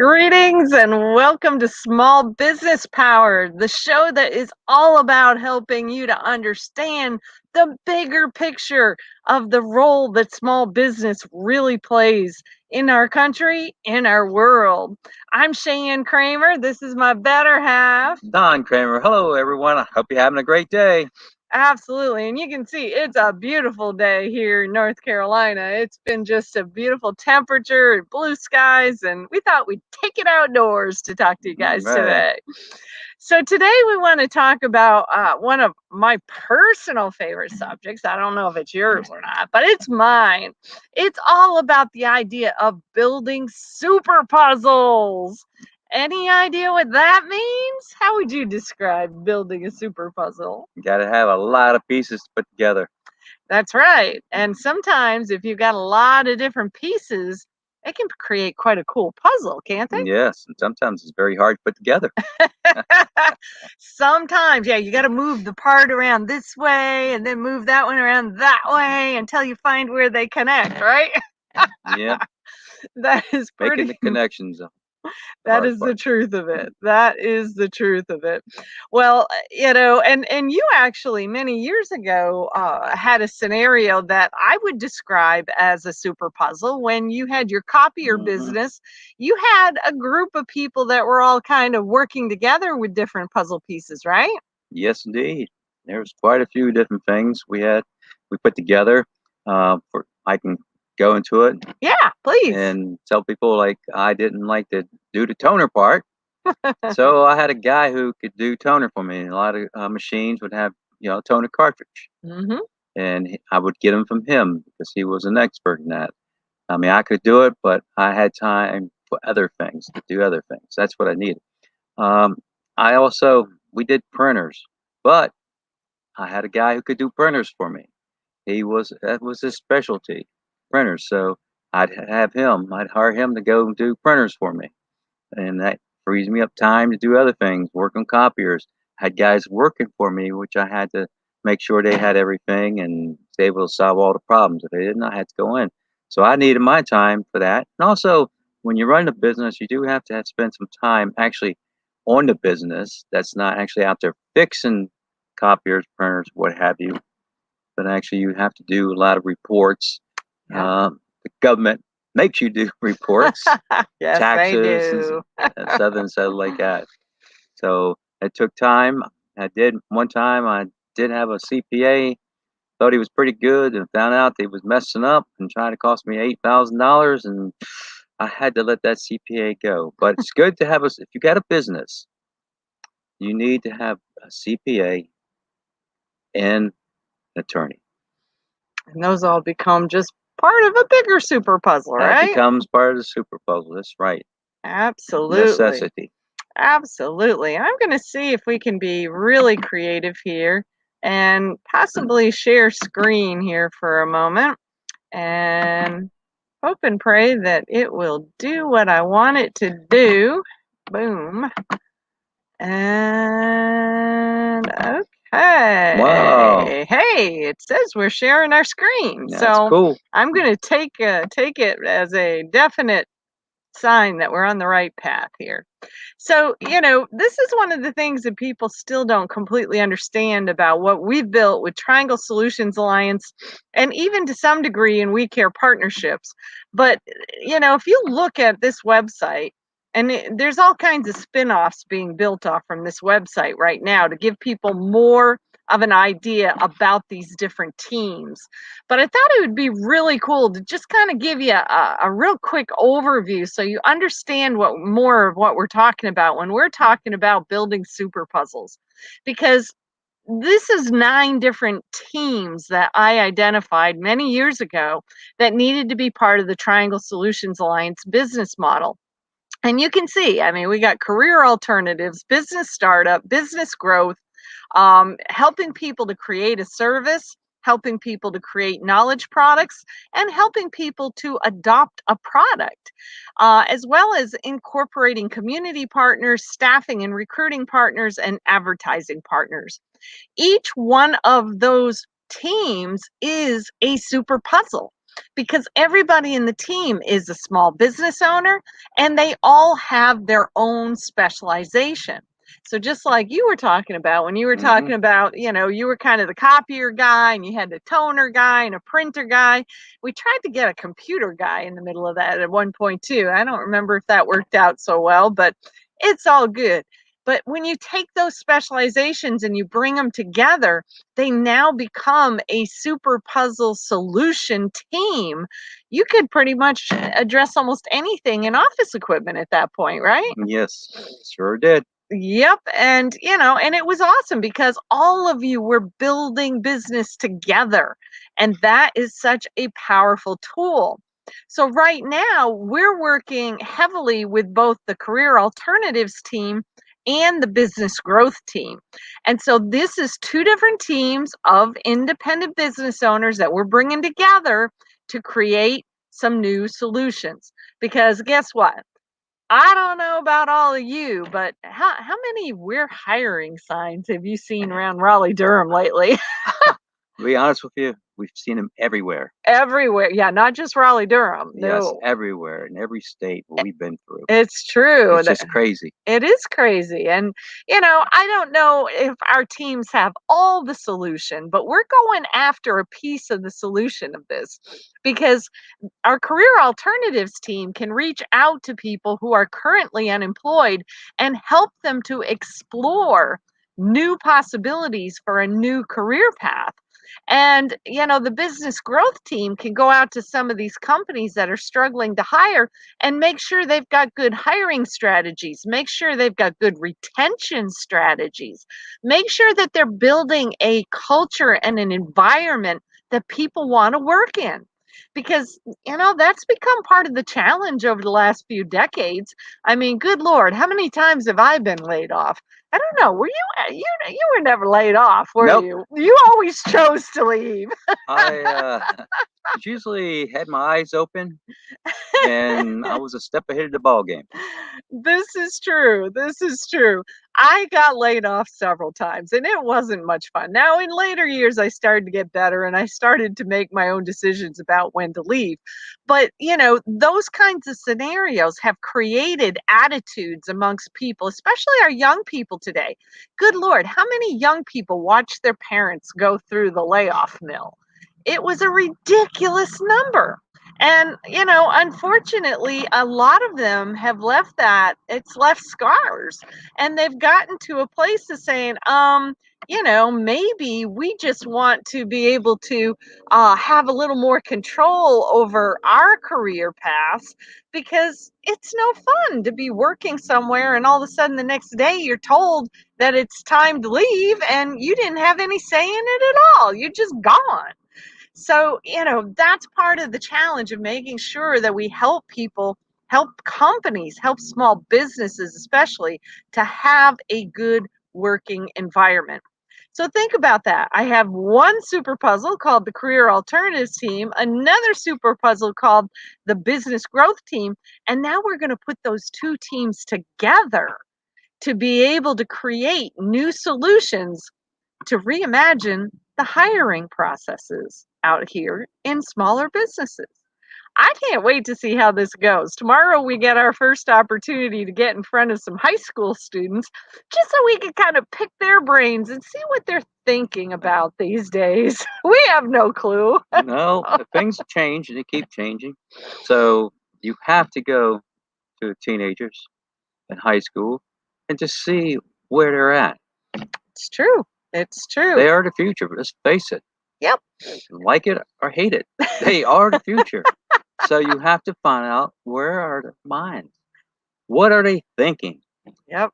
Greetings and welcome to Small Business Power, the show that is all about helping you to understand the bigger picture of the role that small business really plays in our country, in our world. I'm Cheyenne Kramer. This is my better half. Don Kramer. Hello, everyone. I hope you're having a great day. Absolutely. And you can see it's a beautiful day here in North Carolina. It's been just a beautiful temperature and blue skies, and we thought we'd take it outdoors to talk to you guys Right. today. So today we want to talk about one of my personal favorite subjects. I don't know if it's yours or not, but it's mine. It's all about the idea of building super puzzles. Any idea what that means? How would you describe building a super puzzle? You got to have a lot of pieces to put together. That's right. And sometimes if you've got a lot of different pieces, it can create quite a cool puzzle, can't they? Yes, and sometimes it's very hard to put together. Sometimes, yeah, you got to move the part around this way and then move that one around that way until you find where they connect, right? Yeah, That is making pretty the connections. that is the truth of it. That is the truth of it. Well, and you actually many years ago had a scenario that I would describe as a super puzzle. When you had your copier business, you had a group of people that were all kind of working together with different puzzle pieces, right? Yes, indeed. There's quite a few different things we put together. I can go into it Yeah, please. and tell people like I didn't like to do the toner part, so I had a guy who could do toner for me. A lot of machines would have toner cartridge. Hmm. And I would get them from him because he was an expert in that. I mean, I could do it, but I had time for other things to do other things. That's what I needed. Um, we did printers, but I had a guy who could do printers for me. That was his specialty, printers. So I'd hire him to go and do printers for me. And that frees me up time to do other things, work on copiers. I had guys working for me, which I had to make sure they had everything and was able to solve all the problems. If they didn't, I had to go in. So I needed my time for that. And also, when you run a business, you do have to spend some time actually on the business. That's not actually out there fixing copiers, printers, what have you. But actually, you have to do a lot of reports. Yeah. The government makes you do reports, Yes, they taxes do. and stuff like that. So it took time. One time I did have a CPA, thought he was pretty good and found out that he was messing up and trying to cost me $8,000 and I had to let that CPA go. But it's good to have if you got a business, you need to have a CPA and an attorney. And those all become just part of a bigger super puzzle, That right? becomes part of the super puzzle. That's right. Absolutely. Necessity. Absolutely. I'm going to see if we can be really creative here and possibly share screen here for a moment and hope and pray that it will do what I want it to do. Boom. And okay. Wow. Hey, it says we're sharing our screen. That's So cool. I'm going to take it as a definite sign that we're on the right path here. So, this is one of the things that people still don't completely understand about what we've built with Triangle Solutions Alliance and even to some degree in We Care partnerships. But, if you look at this website, and there's all kinds of spin-offs being built off from this website right now to give people more of an idea about these different teams. But I thought it would be really cool to just kind of give you a real quick overview so you understand more of what we're talking about when we're talking about building super puzzles. Because this is 9 different teams that I identified many years ago that needed to be part of the Triangle Solutions Alliance business model. And you can see, I mean, we got career alternatives, business startup, business growth, helping people to create a service, helping people to create knowledge products, and helping people to adopt a product, as well as incorporating community partners, staffing and recruiting partners, and advertising partners. Each one of those teams is a super puzzle. because everybody in the team is a small business owner and they all have their own specialization. So just like you were talking about when you were Hmm. talking about, you were kind of the copier guy and you had the toner guy and a printer guy. We tried to get a computer guy in the middle of that at one point too. I don't remember if that worked out so well, but it's all good. But when you take those specializations and you bring them together, they now become a super puzzle solution team. You could pretty much address almost anything in office equipment at that point, right? Yes, sure did. Yep. And, and it was awesome because all of you were building business together. And that is such a powerful tool. So, right now, we're working heavily with both the career alternatives team and the business growth team. And so, this is two different teams of independent business owners that we're bringing together to create some new solutions. Because guess what? I don't know about all of you, but how many "we're hiring" signs have you seen around Raleigh Durham lately? To be honest with you, we've seen them everywhere. Everywhere. Yeah, not just Raleigh Durham. Yes, No, everywhere in every state where we've been through. it's true. It's just crazy. It is crazy. And, I don't know if our teams have all the solution, but we're going after a piece of the solution of this because our career alternatives team can reach out to people who are currently unemployed and help them to explore new possibilities for a new career path. And, the business growth team can go out to some of these companies that are struggling to hire and make sure they've got good hiring strategies, make sure they've got good retention strategies, make sure that they're building a culture and an environment that people want to work in. Because, that's become part of the challenge over the last few decades. I mean, good Lord, how many times have I been laid off? I don't know. Were you were never laid off, were Nope. you? You always chose to leave. I usually had my eyes open and I was a step ahead of the ball game. This is true. This is true. I got laid off several times and it wasn't much fun. Now, in later years, I started to get better and I started to make my own decisions about when to leave. But, those kinds of scenarios have created attitudes amongst people, especially our young people today. Good Lord, how many young people watch their parents go through the layoff mill? It was a ridiculous number. And, unfortunately, a lot of them have left that. It's left scars. And they've gotten to a place of saying, maybe we just want to be able to have a little more control over our career paths because it's no fun to be working somewhere and all of a sudden the next day you're told that it's time to leave and you didn't have any say in it at all. You're just gone. So, that's part of the challenge of making sure that we help people, help companies, help small businesses, especially to have a good working environment. So think about that. I have one super puzzle called the Career Alternatives Team, another super puzzle called the Business Growth Team, and now we're going to put those two teams together to be able to create new solutions to reimagine the hiring processes out here in smaller businesses. I can't wait to see how this goes. Tomorrow, we get our first opportunity to get in front of some high school students just so we can kind of pick their brains and see what they're thinking about these days. We have no clue. No, things change and they keep changing. So you have to go to teenagers in high school and just see where they're at. It's true. It's true. They are the future. Let's face it. Yep. Like it or hate it, they are the future. So you have to find out where are their minds. What are they thinking? Yep.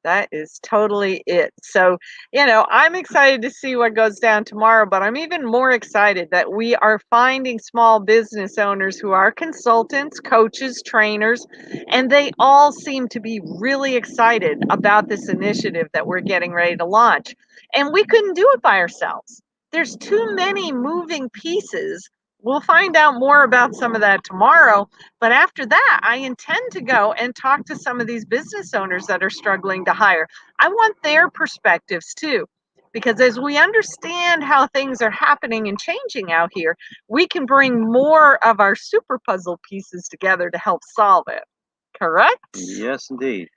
That is totally it. So, I'm excited to see what goes down tomorrow, but I'm even more excited that we are finding small business owners who are consultants, coaches, trainers, and they all seem to be really excited about this initiative that we're getting ready to launch. And we couldn't do it by ourselves. There's too many moving pieces. We'll find out more about some of that tomorrow. But after that, I intend to go and talk to some of these business owners that are struggling to hire. I want their perspectives too. Because as we understand how things are happening and changing out here, we can bring more of our super puzzle pieces together to help solve it. Correct? Yes, indeed.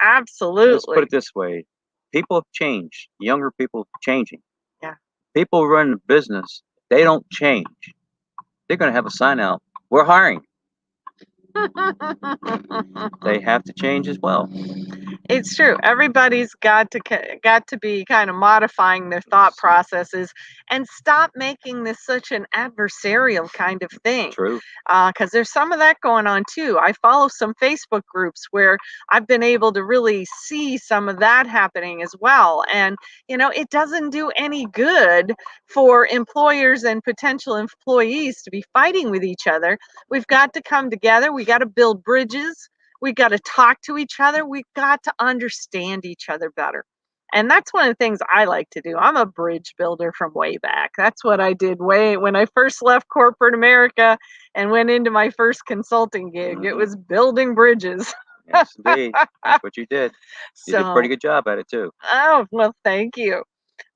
Let's put Absolutely. it this way. People have changed. Younger people are changing. Yeah. People who run the business, they don't change. They're going to have a sign out. We're hiring. They have to change as well. It's true. Everybody's got to be kind of modifying their thought processes and stop making this such an adversarial kind of thing. True. Because there's some of that going on too. I follow some Facebook groups where I've been able to really see some of that happening as well. And, it doesn't do any good for employers and potential employees to be fighting with each other. We've got to come together. We got to build bridges. We got to talk to each other. We've got to understand each other better. And that's one of the things I like to do. I'm a bridge builder from way back. That's what I did way when I first left corporate America and went into my first consulting gig. It was building bridges. Yes, indeed. That's what you did. You did a pretty So, good job at it, too. oh, well, thank you.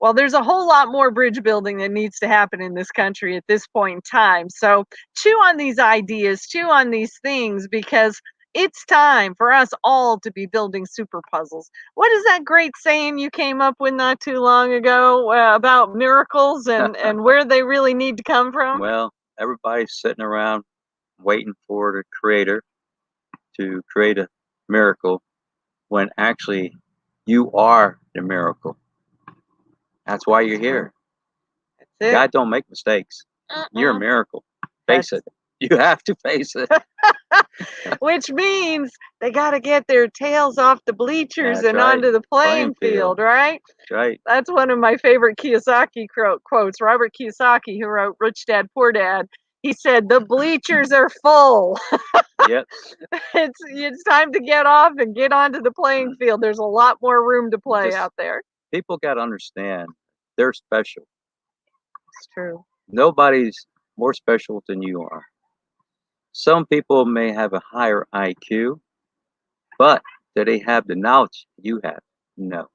Well, there's a whole lot more bridge building that needs to happen in this country at this point in time. So chew on these ideas, chew on these things, because it's time for us all to be building super puzzles. What is that great saying you came up with not too long ago about miracles and where they really need to come from? Well, everybody's sitting around waiting for the creator to create a miracle when actually you are the miracle. That's why you're here. That's God it. don't make mistakes. You're a Mm-mm. miracle. Face it. You have to face it. Which means they got to get their tails off the bleachers That's and right. onto the Playing playing field. field, right? That's right. That's one of my favorite Kiyosaki quotes. Robert Kiyosaki, who wrote Rich Dad Poor Dad, he said, "The bleachers are full. Yep. It's time to get off and get onto the playing field. There's a lot more room to play Just out there." people got to understand they're special. It's true. Nobody's more special than you are. Some people may have a higher IQ, but do they have the knowledge you have? No.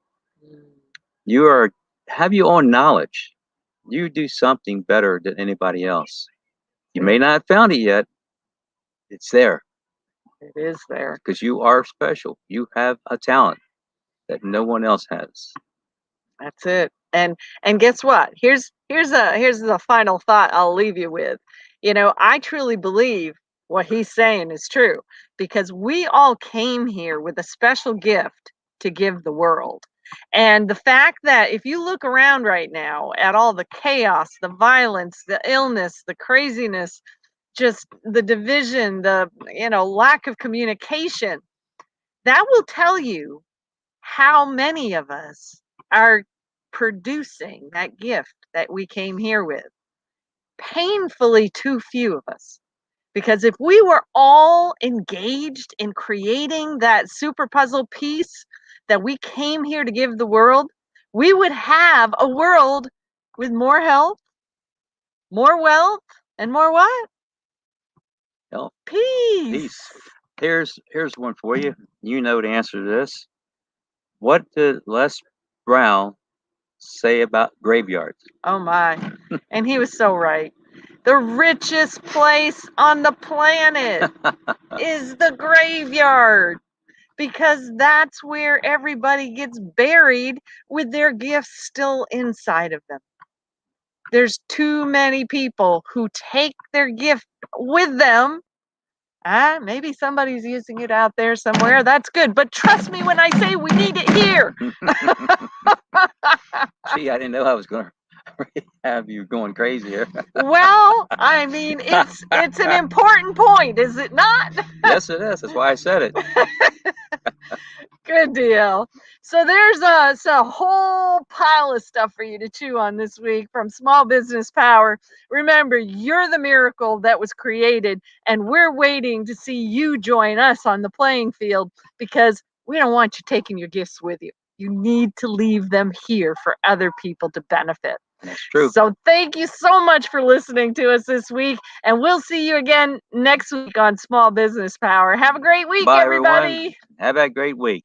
You are have your own knowledge. You do something better than anybody else. You may not have found it yet. It's there It is there. because you are special. You have a talent that no one else has. That's it. And guess what? Here's the final thought I'll leave you with. I truly believe what he's saying is true because we all came here with a special gift to give the world. And the fact that if you look around right now at all the chaos, the violence, the illness, the craziness, just the division, the lack of communication, that will tell you how many of us are producing that gift that we came here with? Painfully too few of us. Because if we were all engaged in creating that super puzzle piece that we came here to give the world, we would have a world with more health, more wealth, and more what? Well, Peace. peace. Here's one for you. You know the answer to this. What did Les Brown say about graveyards? Oh my. And he was so right. The richest place on the planet is the graveyard because that's where everybody gets buried with their gifts still inside of them. There's too many people who take their gift with them. Maybe somebody's using it out there somewhere. That's good. But trust me when I say we need it here. Gee, I didn't know I was going to have you going crazy here. Well, I mean, it's an important point, is it not? Yes, it is. That's why I said it. Good deal. So there's a whole pile of stuff for you to chew on this week from Small Business Power. Remember, you're the miracle that was created, and we're waiting to see you join us on the playing field because we don't want you taking your gifts with you. You need to leave them here for other people to benefit. That's true. So thank you so much for listening to us this week, and we'll see you again next week on Small Business Power. Have a great week, Bye, everybody. everyone. Have a great week.